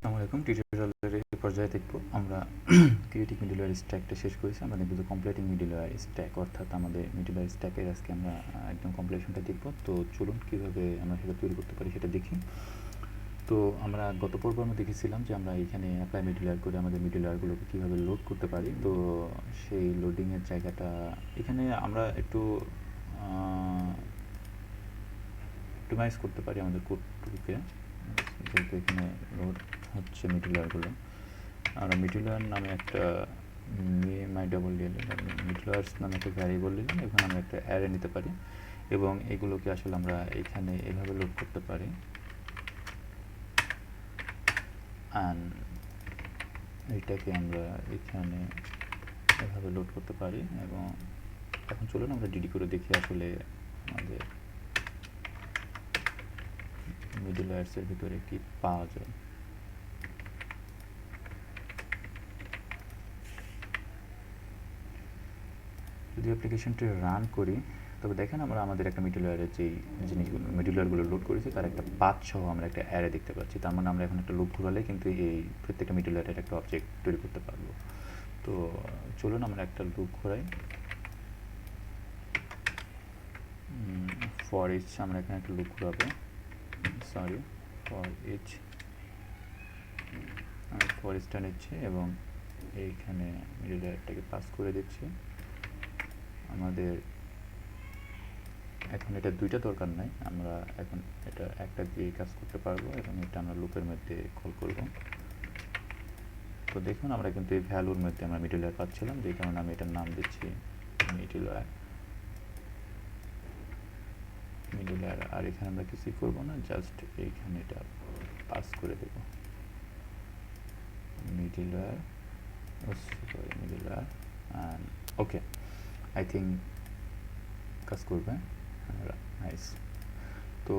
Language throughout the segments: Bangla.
আসসালামু আলাইকুম। টিউটোরিয়ালের এই পর্যায়ে দেখব আমরা ক্রিয়েটিং মিডলওয়্যার স্ট্যাকটা শেষ করেছি। আমরা দেখব যে কমপ্লিটিং মিডলওয়্যার স্ট্যাক, অর্থাৎ আমাদের মিডলওয়্যার স্ট্যাকের আজকে আমরা একদম কমপ্লিশনটা দেখব। তো চলুন কীভাবে আমরা সেটা তৈরি করতে পারি সেটা দেখি। তো আমরা গত পর্বে আমরা দেখেছিলাম যে আমরা এখানে অ্যাপ্লাই মিডলওয়্যার করে আমাদের মিডলওয়্যারগুলোকে কীভাবে লোড করতে পারি। তো সেই লোডিংয়ের জায়গাটা এখানে আমরা একটু অপটিমাইজ করতে পারি আমাদের কোডটুকুকে, যেহেতু এখানে লোড হচ্ছে মিডলওয়্যারগুলো। আমরা মিডলওয়্যার নামে একটা মাই ডাবল মিডলওয়্যার্স নামে একটা ভ্যারিয়েবল নিলাম। এখানে আমরা একটা অ্যারে নিতে পারি এবং এগুলোকে আসলে আমরা এখানে এভাবে লোড করতে পারি। অ্যান্ড এইটাকে আমরা এখানে এভাবে লোড করতে পারি। এবং এখন চলুন আমরা ডিডি করে দেখি আসলে আমাদের মিডলওয়্যার্সের ভিতরে কি পাওয়া যায়। যদি অ্যাপ্লিকেশনটি রান করি তবে দেখেন আমরা আমাদের একটা মিডলওয়্যারের যেই জিনিসগুলো মিডলওয়্যারগুলো লোড করেছি তার একটা পাথ সহ আমরা একটা অ্যারে দেখতে পাচ্ছি। তার মানে আমরা এখন একটা লুপ ঘোরালে কিন্তু এই প্রত্যেকটা মিডলওয়্যারের একটা অবজেক্ট তৈরি করতে পারবো। তো চলুন আমরা একটা লুপ ঘোরাই। ফর ইচ আমরা এখানে একটা লুপ ঘোরাবো, সরি ফর ইচ ফর ইচটা নিচ্ছি এবং এইখানে মিডলওয়্যারটাকে পাস করে দিচ্ছি। আমাদের এখন এটা দুইটা দরকার নাই, আমরা এখন এটা একটা দিয়ে কাজ করতে পারবো এবং এটা আমরা লুপের মধ্যে কল করব। তো দেখুন আমরা কিন্তু এই ভ্যালুর মধ্যে আমরা মিডলওয়্যার পাচ্ছিলাম, যেই কারণে আমি এটার নাম দিচ্ছি মিডলওয়্যার। আর এখানে আমরা কিছুই করবো না, জাস্ট এইখানে এটা পাস করে দেব মিডলওয়্যার। ওকে, আই থিঙ্ক কাজ করবে। নাইস। তো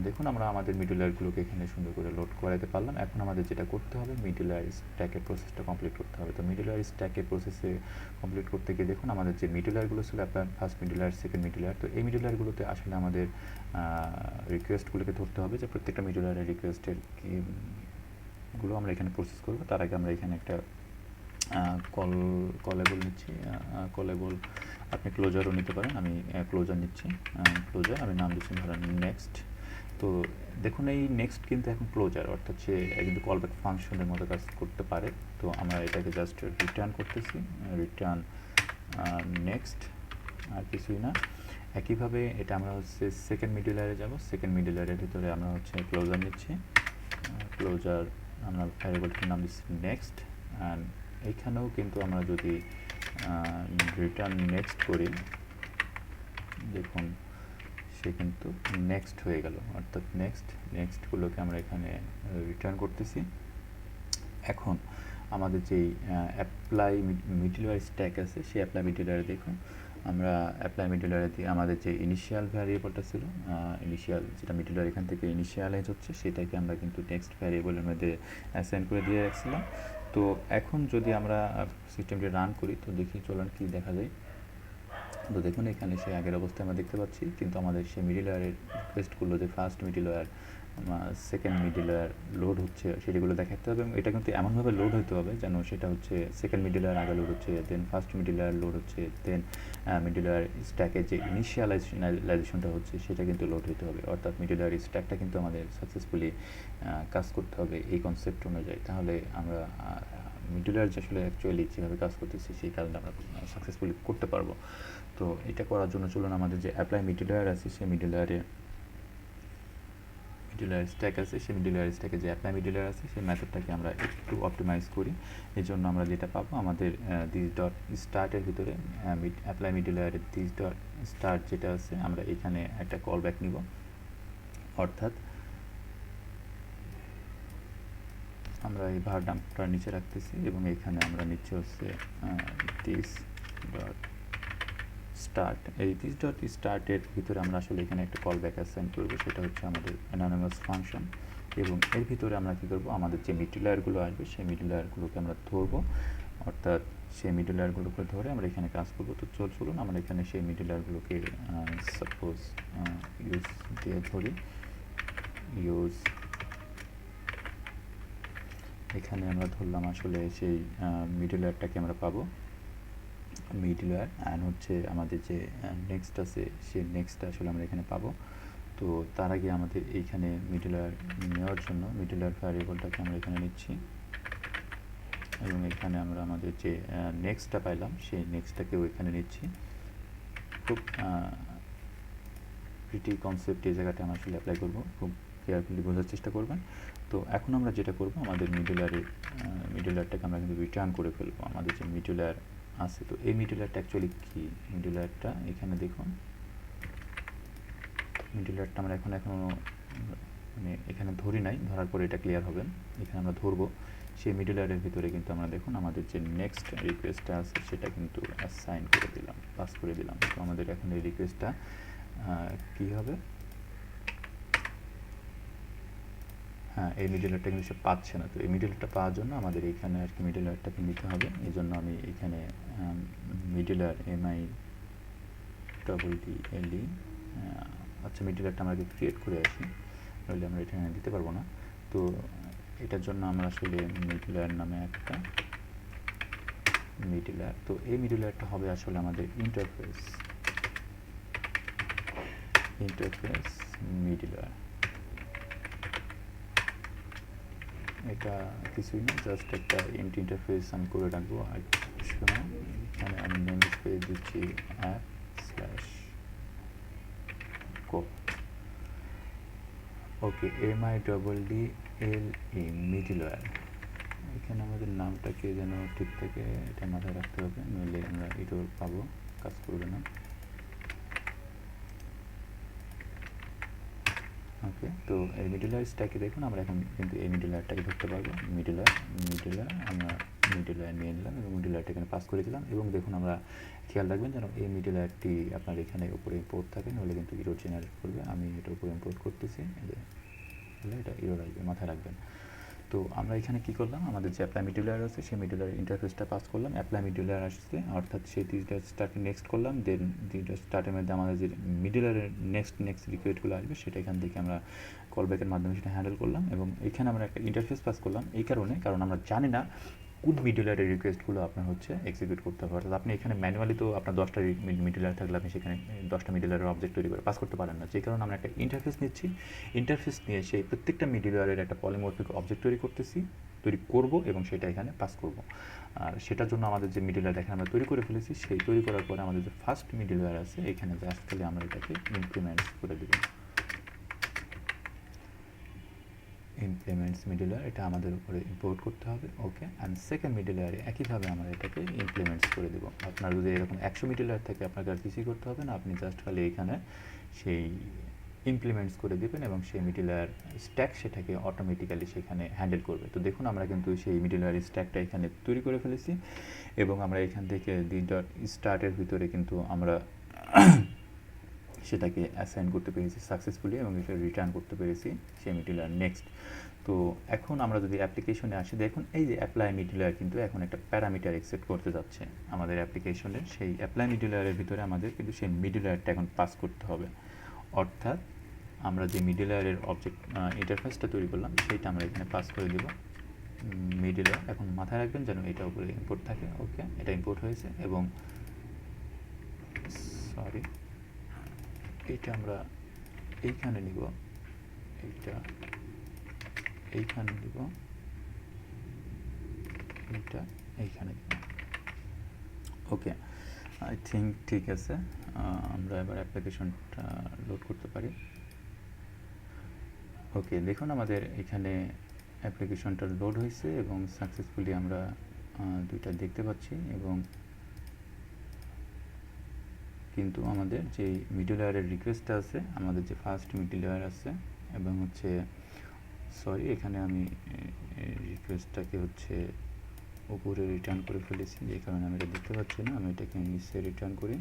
দেখুন আমরা আমাদের মিডলওয়্যারগুলোকে এখানে সুন্দর করে লোড করাতে পারলাম। এখন আমাদের যেটা করতে হবে, মিডলওয়্যার স্ট্যাকের প্রসেসটা কমপ্লিট করতে হবে। তো মিডলওয়্যার স্ট্যাকের প্রসেসে কমপ্লিট করতে গিয়ে দেখুন আমাদের যে মিডলওয়্যারগুলো ছিল, আপনার ফার্স্ট মিডলওয়্যার, সেকেন্ড মিডলওয়্যার, তো এই মিডলওয়্যারগুলোতে আসলে আমাদের রিকোয়েস্টগুলোকে ধরতে হবে যে প্রত্যেকটা মিডলওয়্যারের রিকোয়েস্টের কীগুলো আমরা এখানে প্রসেস করবো। তার আগে আমরা এখানে একটা কলেবল নিচ্ছি। কলেবল আপনি ক্লোজারও নিতে পারেন, আমি ক্লোজার নিচ্ছি। ক্লোজার আমি নাম দিচ্ছি ধরেন নেক্সট। তো দেখুন এই নেক্সট কিন্তু এখন ক্লোজার, অর্থাৎ সে কিন্তু কলব্যাক ফাংশনের মতো কাজ করতে পারে। তো আমরা এটাকে জাস্ট রিটার্ন করতেছি, রিটার্ন নেক্সট, আর কিছুই না। একইভাবে এটা আমরা হচ্ছে সেকেন্ড মিডলওয়্যারে যাব। সেকেন্ড মিডলওয়্যারের ভিতরে আমরা হচ্ছে ক্লোজার নিচ্ছি। ক্লোজার আমরা ভ্যারিয়েবলটির নাম দিচ্ছি নেক্সট। অ্যান্ড এইখানেও কিন্তু আমরা যদি রিটার্ন নেক্সট করি, দেখুন সে কিন্তু নেক্সট হয়ে গেল, অর্থাৎ নেক্সটগুলোকে আমরা এখানে রিটার্ন করতেছি। এখন আমাদের যেই অ্যাপ্লাই মিডলওয়্যার স্ট্যাক আছে, সেই অ্যাপ্লাই মিডলওয়্যারে দেখুন আমরা অ্যাপ্লাই মিডলওয়্যারে দিয়ে আমাদের যে ইনিশিয়াল ভ্যারিয়েবলটা ছিল, ইনিশিয়াল যেটা মিডলওয়্যার এখান থেকে ইনিশিয়ালাইজ হচ্ছে, সেটাকে আমরা কিন্তু নেক্সট ভ্যারিয়েবলের মধ্যে অ্যাসাইন করে দিয়ে রাখছিলাম। তো এখন যদি আমরা সিস্টেমটি রান করি তো দেখি চলুন কি দেখা যায়। তো দেখুন এখানে সেই আগের অবস্থায় আমরা দেখতে পাচ্ছি, কিন্তু আমাদের সেই মিডলওয়্যারের রিকোয়েস্টগুলো যে first middleware, second middleware load হচ্ছে সেগুলো দেখাতে হবে। এবং এটা কিন্তু এমনভাবে লোড হতে হবে যেন সেটা হচ্ছে সেকেন্ড মিডলওয়্যার আগে লোড হচ্ছে, দেন ফার্স্ট মিডলওয়্যার লোড হচ্ছে, দেন মিডলওয়্যার স্ট্যাকের যে ইনিশিয়ালাইজেশনটা হচ্ছে সেটা কিন্তু লোড হতে হবে। অর্থাৎ মিডলওয়্যার স্ট্যাকটা কিন্তু আমাদের সাকসেসফুলি কাজ করতে হবে এই কনসেপ্ট অনুযায়ী। তাহলে আমরা মিডলওয়্যার যে আসলে অ্যাকচুয়ালি যেভাবে কাজ করতেছি সেই কাজটা আমরা সাকসেসফুলি করতে পারবো। তো এটা করার জন্য চলুন আমাদের যে অ্যাপ্লাই মিডলওয়্যার আছে, সেই মিডলওয়্যার স্ট্যাক আছে, সেই মিডলওয়্যার স্ট্যাকে যে অ্যাপ্লাই মিডলওয়্যার আছে সেই মেথডটাকে আমরা একটু অপটিমাইজ করি। এই জন্য আমরা যেটা পাবো, আমাদের দিস ডট স্টার্টের ভিতরে অ্যাপ্লাই মিডলওয়্যারের দিস ডট স্টার্ট যেটা আছে, আমরা এখানে একটা কল ব্যাক নিব। অর্থাৎ আমরা এই ভার ডাম্পটা নিচে রাখতেছি এবং এখানে আমরা নিচে হচ্ছে দিস ডট স্টার্ট। এই দিস ডট স্টার্টের ভিতরে আমরা আসলে এখানে একটা কল ব্যাক অ্যাসাইন করবো, সেটা হচ্ছে আমাদের অ্যানোনিমাস ফাংশন। এবং এর ভিতরে আমরা কী করবো, আমাদের যে মিডলওয়্যারগুলো আসবে সেই মিডলওয়্যারগুলোকে আমরা ধরবো, অর্থাৎ সেই মিডলওয়্যারগুলোকে ধরে আমরা এখানে কাজ করবো। তো চলুন আমরা এখানে সেই মিডলওয়্যারগুলোকে সাপোজ ইউজ দিয়ে ধরি, ইউজ এখানে আমরা ধরলাম আসলে সেই মিডলওয়্যারটাকে আমরা পাবো, মিডলওয়্যার অ্যান্ড হচ্ছে আমাদের যে নেক্সট আছে সেই নেক্সটটা আসলে আমরা এখানে পাবো। তো তার আগে আমাদের এইখানে মিডলওয়্যার নেওয়ার জন্য মিডলওয়্যার ভ্যারিয়েবলটাকে আমরা এখানে নিচ্ছি এবং এখানে আমরা আমাদের যে নেক্সটটা পাইলাম সেই নেক্সটটাকেও এখানে নিচ্ছি। খুব প্রিটি কনসেপ্ট এই জায়গাটা আমরা আসলে অ্যাপ্লাই করবো, খুব কেয়ারফুলি বোঝার চেষ্টা করবেন। তো এখন আমরা যেটা করবো, আমাদের মিডলওয়্যারটাকে আমরা কিন্তু রিটার্ন করে ফেলবো। আমাদের যে মিডলওয়্যার আছে, তো এই মিডলওয়্যারটা অ্যাকচুয়ালি কি, মিডলওয়্যারটা এখানে দেখুন, মিডলওয়্যারটা আমরা এখনো মানে এখানে ধরি নাই, ধরার পরে এটা ক্লিয়ার হবেন। এখানে আমরা ধরবো সেই মিডলওয়্যারের ভিতরে কিন্তু আমরা দেখুন আমাদের যে নেক্সট রিকোয়েস্টটা আছে সেটা কিন্তু অ্যাসাইন করে দিলাম, পাস করে দিলাম। তো আমাদের এখন এই রিকোয়েস্টটা কী হবে, হ্যাঁ এই মিডলওয়্যারটা কিন্তু সে পাচ্ছে না। তো এই মিডলওয়্যারটা পাওয়ার জন্য আমাদের এইখানে আর কি মিডলওয়্যারটাকে নিতে হবে। এই জন্য আমি এখানে মিডলওয়্যার MIDDLE, আচ্ছা মিডলওয়্যারটা আমরা ক্রিয়েট করে আসি, তাহলে আমরা এটা দিতে পারবো না। তো এটার জন্য আমরা আসলে মিডলওয়্যার নামে একটা মিডলওয়্যার, তো এই মিডলওয়্যারটা হবে আসলে আমাদের ইন্টারফেস মিডলওয়্যার। এটা কিছুই না, জাস্ট একটা ইন্টারফেস আমি করে রাখবো। আর এখানে আমি নেম স্পেস দিচ্ছি app/co। ওকে, MIDDLE মিডলওয়্যার। এখানে আমাদের নামটাকে যেন ঠিক থাকে, এটা মাথায় রাখতে হবে, নইলে আমরা এটাও পাবো, কাজ করবে না। ওকে, তো এই মিডলওয়্যার স্ট্যাকে দেখুন আমরা এখন কিন্তু এই মিডলওয়্যারটাকে ধরতে পারবো। মিডলওয়্যার আমরা মিডলওয়্যার নিয়ে নিলাম এবং মিডলওয়্যারটা এখানে পাস করে দিলাম। এবং দেখুন আমরা খেয়াল রাখবেন যেন এই মিডলওয়্যারটি আপনার এখানে উপরে ইম্পোর্ট থাকে, নইলে কিন্তু ইরো জেনারেট করবে। আমি এটা উপরে ইম্পোর্ট করতেছি, এটা ইরো আসবে, মাথায় রাখবেন। তো আমরা এখানে কি করলাম, আমাদের যে অ্যাপ্লাই মিডলওয়্যার আছে সেই মিডলওয়্যার ইন্টারফেসটা পাস করলাম। অ্যাপ্লাই মিডলওয়্যার আসছে, অর্থাৎ সেই তিনটা স্টার্টে নেক্সট করলাম, দেন তিনটা স্টার্টের মধ্যে আমাদের যে মিডলওয়্যারের নেক্সট রিকোয়েস্টগুলো আসবে সেটা এখান থেকে আমরা কলব্যাকের মাধ্যমে সেটা হ্যান্ডেল করলাম। এবং এখানে আমরা একটা ইন্টারফেস পাস করলাম এই কারণ আমরা জানি না কোন মিডলওয়্যারের রিকোয়েস্টগুলো আপনার হচ্ছে এক্সিকিউট করতে হবে। অর্থাৎ আপনি এখানে ম্যানুয়ালি তো আপনার 10টা মিডলওয়্যার থাকলে আপনি সেখানে 10টা মিডলওয়্যারের অবজেক্ট তৈরি করে পাস করতে পারেন না। যে কারণে আমরা একটা ইন্টারফেস নিচ্ছি, ইন্টারফেস নিয়ে সেই প্রত্যেকটা মিডলওয়্যারের একটা পলিমরফিক অবজেক্ট তৈরি করব এবং সেটা এখানে পাস করব। আর সেটার জন্য আমাদের যে মিডলওয়্যার এখানে আমরা তৈরি করে ফেলেছি, সেই তৈরি করার পরে আমাদের যে ফার্স্ট মিডলওয়্যার আছে এখানে জাস্ট খালি আমরা এটাকে ইমপ্লিমেন্টস করে দেব। ইমপ্লিমেন্টস মিডলওয়্যার, এটা আমাদের উপরে ইম্পোর্ট করতে হবে। ওকে, অ্যান্ড সেকেন্ড মিডলওয়্যারে একইভাবে আমরা এটাকে ইমপ্লিমেন্টস করে দেবো। আপনার যদি এরকম 100 মিডলওয়্যার থাকে আপনাকে আর কিছুই করতে হবে না, আপনি জাস্ট খালি এখানে সেই ইমপ্লিমেন্টস করে দেবেন এবং সেই মিডলওয়্যার স্ট্যাক সেটাকে অটোমেটিক্যালি সেখানে হ্যান্ডেল করবে। তো দেখুন আমরা কিন্তু সেই মিডলওয়্যার স্ট্যাকটা এখানে তৈরি করে ফেলেছি এবং আমরা এখান থেকে স্টার্টের ভিতরে কিন্তু আমরা সেটাকে অ্যাসাইন করতে পেরেছি সাকসেসফুলি এবং এটা রিটার্ন করতে পেরেছি সেই মিডলওয়্যার নেক্সট। তো এখন আমরা যদি অ্যাপ্লিকেশনে আসি, দেখুন এই যে অ্যাপ্লাই মিডলওয়্যার কিন্তু এখন একটা প্যারামিটার এক্সেপ্ট করতে যাচ্ছে আমাদের অ্যাপ্লিকেশনের। সেই অ্যাপ্লাই মিডলওয়্যারের ভিতরে আমাদের কিন্তু সেই মিডলওয়্যারটা এখন পাস করতে হবে। অর্থাৎ আমরা যে মিডলওয়্যারের অবজেক্ট ইন্টারফেসটা তৈরি করলাম সেইটা আমরা এখানে পাস করে দেব মিডলওয়্যার। এখন মাথায় রাখবেন যেন এটা উপরে ইম্পোর্ট থাকে। ওকে, এটা ইম্পোর্ট হয়েছে এবং সরি এইটা আমরা এইখানে নিব, এইটা এইখানে দিব, এইটা এইখানে দিব। ওকে, আই থিঙ্ক ঠিক আছে। আমরা এবার অ্যাপ্লিকেশনটা লোড করতে পারি। ওকে, দেখুন আমাদের এখানে অ্যাপ্লিকেশনটা লোড হয়েছে এবং সাকসেসফুলি আমরা দুইটা দেখতে পাচ্ছি। এবং কিন্তু আমাদের যে মিডলওয়্যারের রিকোয়েস্টটা আছে, আমাদের যে ফার্স্ট মিডলওয়্যার আছে এবং হচ্ছে সরি এখানে আমি রিকোয়েস্টটাকে হচ্ছে উপরে রিটার্ন করে ফেলেছি, যে কারণে আমি এটা দেখতে পাচ্ছি না। আমি এটাকে নিচে রিটার্ন করি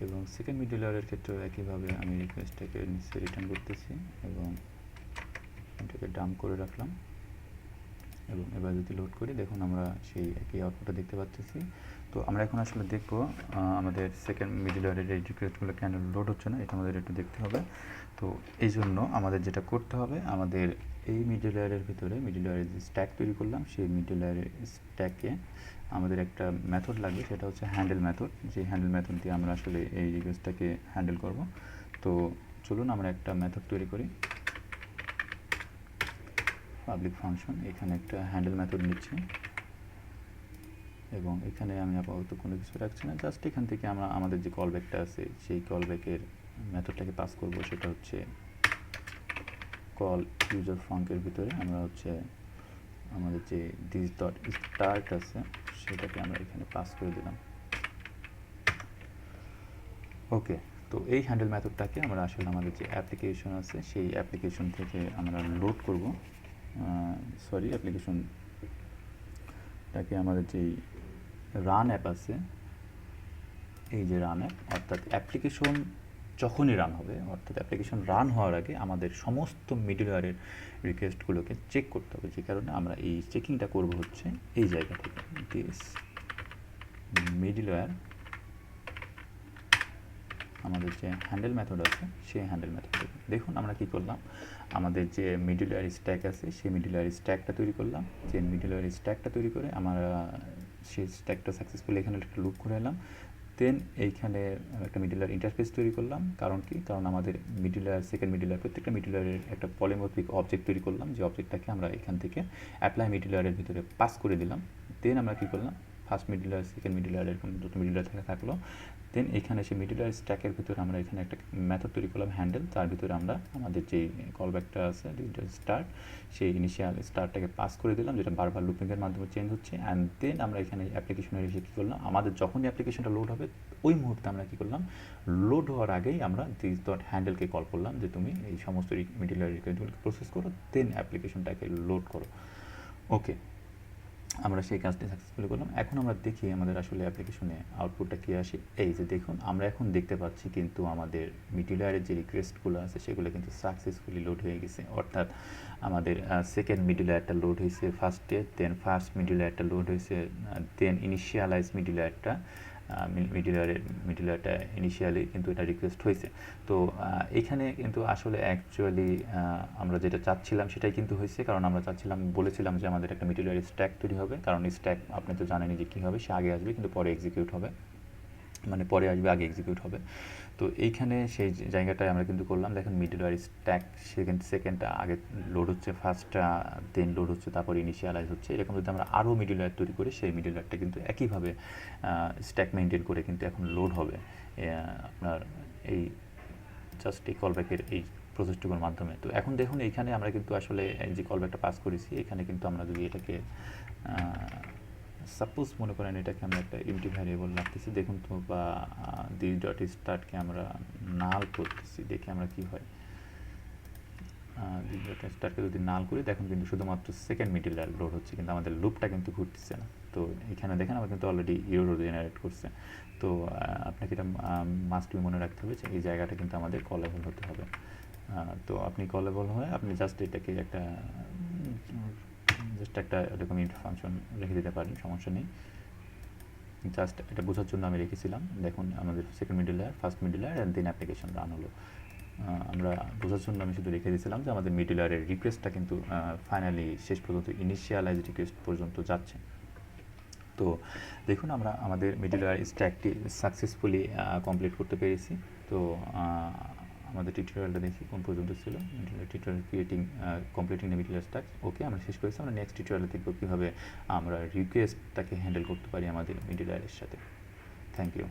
এবং সেকেন্ড মিডলওয়্যারের ক্ষেত্রেও একইভাবে আমি রিকোয়েস্টটাকে নিচে রিটার্ন করতেছি এবং এটাকে ডাম্প করে রাখলাম। এবং এবার যদি লোড করি দেখুন আমরা সেই একই আউটপুটটা দেখতে পাচ্ছি। তো আমরা এখন আসলে দেখব আমাদের সেকেন্ড মিডলওয়্যারের এই রিকোয়েস্টগুলো কেন লোড হচ্ছে না, এটা আমাদের একটু দেখতে হবে। তো এই জন্য আমাদের যেটা করতে হবে, আমাদের এই মিডল লেয়ারের ভিতরে মিডল লেয়ারের যে স্ট্যাক তৈরি করলাম সেই মিডল লেয়ারের স্ট্যাকে আমাদের একটা মেথড লাগবে, সেটা হচ্ছে হ্যান্ডেল মেথড। যে হ্যান্ডেল মেথড দিয়ে আমরা আসলে এই রিকোয়েস্টটাকে হ্যান্ডেল করব। তো চলুন আমরা একটা মেথড তৈরি করি, পাবলিক ফাংশন। এখানে একটা হ্যান্ডেল মেথড নিচ্ছি এবং এখানে আমি আপাতত কোনো কিছু রাখছি না, জাস্ট এখান থেকে আমরা আমাদের যে কলব্যাকটা আছে সেই কলব্যাকের মেথডটাকে পাস করব। সেটা হচ্ছে কল ইউজার ফাংকের ভিতরে আমরা হচ্ছে আমাদের যে দিস ডট স্টার্ট আছে সেটাকে আমরা এখানে পাস করে দিলাম। ওকে, তো এই হ্যান্ডেল মেথডটাকে আমরা আসলে আমাদের যে অ্যাপ্লিকেশন আছে সেই অ্যাপ্লিকেশন থেকে আমরা লোড করব। অ্যাপ্লিকেশনটাকে আমাদের যেই রান অ্যাপ আছে, এই যে রান অ্যাপ, অর্থাৎ অ্যাপ্লিকেশন যখনই রান হবে, অর্থাৎ অ্যাপ্লিকেশন রান হওয়ার আগে আমাদের সমস্ত মিডলওয়্যারের রিকোয়েস্টগুলোকে চেক করতে হবে। যে কারণে আমরা এই চেকিংটা করব হচ্ছে এই জায়গা থেকে, দিস মিডলওয়্যার, আমাদের যে হ্যান্ডেল মেথড আছে সেই হ্যান্ডেল মেথড থেকে। দেখুন আমরা কি করলাম, আমাদের যে মিডলওয়্যার স্ট্যাক আছে সেই মিডলওয়্যার স্ট্যাকটা তৈরি করলাম। যে মিডলওয়্যার স্ট্যাকটা তৈরি করে আমরা সেই স্ট্যাকটা সাকসেসফুলি এখানে একটা লুপ করে এলাম। দেন এইখানে একটা মিডলওয়্যার ইন্টারফেস তৈরি করলাম। কারণ কি, কারণ আমাদের মিডলওয়্যার, সেকেন্ড মিডলওয়্যার, প্রত্যেকটা মিডলওয়্যারের একটা পলিমরফিক অবজেক্ট তৈরি করলাম। যে অবজেক্টটাকে আমরা এখান থেকে অ্যাপ্লাই মিডলওয়্যারের ভিতরে পাস করে দিলাম। দেন আমরা কী করলাম, ফার্স্ট মিডলওয়্যার, সেকেন্ড মিডলওয়্যার, এরকম দুটো মিডলওয়্যার থাকলো। দেন এখানে সেই মিডলওয়্যার স্ট্যাকের ভিতরে আমরা এখানে একটা মেথড তৈরি করলাম হ্যান্ডেল, তার ভিতরে আমরা আমাদের যেই কলব্যাকটা আছে স্টার্ট, সেই ইনিশিয়াল স্টার্টটাকে পাস করে দিলাম, যেটা বারবার লুপিংয়ের মাধ্যমে চেঞ্জ হচ্ছে। অ্যান্ড দেন আমরা এখানে অ্যাপ্লিকেশনের এসে কী করলাম, আমাদের যখনই অ্যাপ্লিকেশনটা লোড হবে ওই মুহূর্তে আমরা কী করলাম, লোড হওয়ার আগেই আমরা দিস ডট হ্যান্ডেলকে কল করলাম যে তুমি এই সমস্ত মিডলওয়্যার রিকোয়েস্টগুলোকে প্রসেস করো, দেন অ্যাপ্লিকেশনটাকে লোড করো। ওকে, আমরা সেই কাজটি সাকসেসফুলি করলাম। এখন আমরা দেখি আমাদের আসলে অ্যাপ্লিকেশনে আউটপুটটা কী আসে। এই যে দেখুন, আমরা এখন দেখতে পাচ্ছি কিন্তু আমাদের মিডলওয়্যারের যে রিকোয়েস্টগুলো আছে সেগুলো কিন্তু সাকসেসফুলি লোড হয়ে গেছে। অর্থাৎ আমাদের সেকেন্ড মিডলওয়্যারটা লোড হয়েছে ফার্স্টে, দেন ফার্স্ট মিডলওয়্যারটা লোড হয়েছে, দেন ইনিশিয়ালাইজ মিডলওয়্যারটা ইনিশিয়ালি কিন্তু এটা রিকোয়েস্ট হয়েছে। তো এইখানে কিন্তু আসলে অ্যাকচুয়ালি আমরা যেটা চাচ্ছিলাম সেটাই কিন্তু হয়েছে। কারণ আমরা বলেছিলাম যে আমাদের একটা মিডলওয়্যার স্ট্যাক তৈরি হবে। কারণ স্ট্যাক আপনি তো জানেনই যে কী হবে, সে আগে আসবে কিন্তু পরে এক্সিকিউট হবে, মানে পরে আসবে আগে এক্সিকিউট হবে। তো এইখানে সেই জায়গাটায় আমরা কিন্তু করলাম। দেখেন মিডলওয়্যার স্ট্যাক সেকেন্ডটা আগে লোড হচ্ছে, ফার্স্টটা দেন লোড হচ্ছে, তারপর ইনিশিয়ালাইজ হচ্ছে। এরকম যদি আমরা আরও মিডলওয়্যার তৈরি করি, সেই মিডলওয়্যারটা কিন্তু একইভাবে স্ট্যাক মেনটেন করে কিন্তু এখন লোড হবে আপনার এই জাস্ট এই কলব্যাকের এই প্রসেসটুকুর মাধ্যমে। তো এখন দেখুন এইখানে আমরা কিন্তু আসলে যে কলব্যাকটা পাস করেছি, এখানে কিন্তু আমরা যদি এটাকে সাপোজ মনে করেন এটাকে আমরা একটা এমটি ভ্যারিয়েবল রাখতেছি, দেখুন তো, বা দিস ডট স্টার্টকে আমরা নাল করতেছি, দেখি আমরা কি হয়। দিস ডট স্টার্টকে যদি নাল করি, দেখুন কিন্তু শুধুমাত্র সেকেন্ড মিডলওয়্যার লোড হচ্ছে, কিন্তু আমাদের লুপটা কিন্তু ঘুরতেছে না। তো এখানে দেখেন আমার কিন্তু অলরেডি ইউরো জেনারেট করছে। তো আপনাকে এটা মাস্ট বি মনে রাখতে হবে যে এই জায়গাটা কিন্তু আমাদের কলেবল হতে হবে। তো আপনি কলেবল হয়ে আপনি জাস্ট এটাকে একটা এরকম ইন্ট ফাংশন রেখে দিতে পারেন, সমস্যা নেই। জাস্ট এটা বোঝার জন্য আমি রেখেছিলাম। দেখুন আমাদের second middleware, first middleware and then application run হলো। আমরা বোঝার জন্য আমি শুধু রেখে দিয়েছিলাম যে আমাদের মিডলওয়্যারের রিকোয়েস্টটা কিন্তু ফাইনালি শেষ পর্যন্ত ইনিশিয়ালাইজ রিকোয়েস্ট পর্যন্ত যাচ্ছে। তো দেখুন আমরা আমাদের মিডলওয়্যার স্ট্যাকটি সাকসেসফুলি কমপ্লিট করতে পেরেছি। তো আমাদের টিউটোরিয়ালটা দেখি কোন পর্যন্ত ছিল। Tutorial completing the middleware stack. Okay, আমরা শেষ করেছি। আমরা নেক্সট টিউটোরিয়ালে দেখব কীভাবে আমরা রিকোয়েস্টটাকে হ্যান্ডেল করতে পারি আমাদের মিডলওয়্যারের সাথে। Thank you.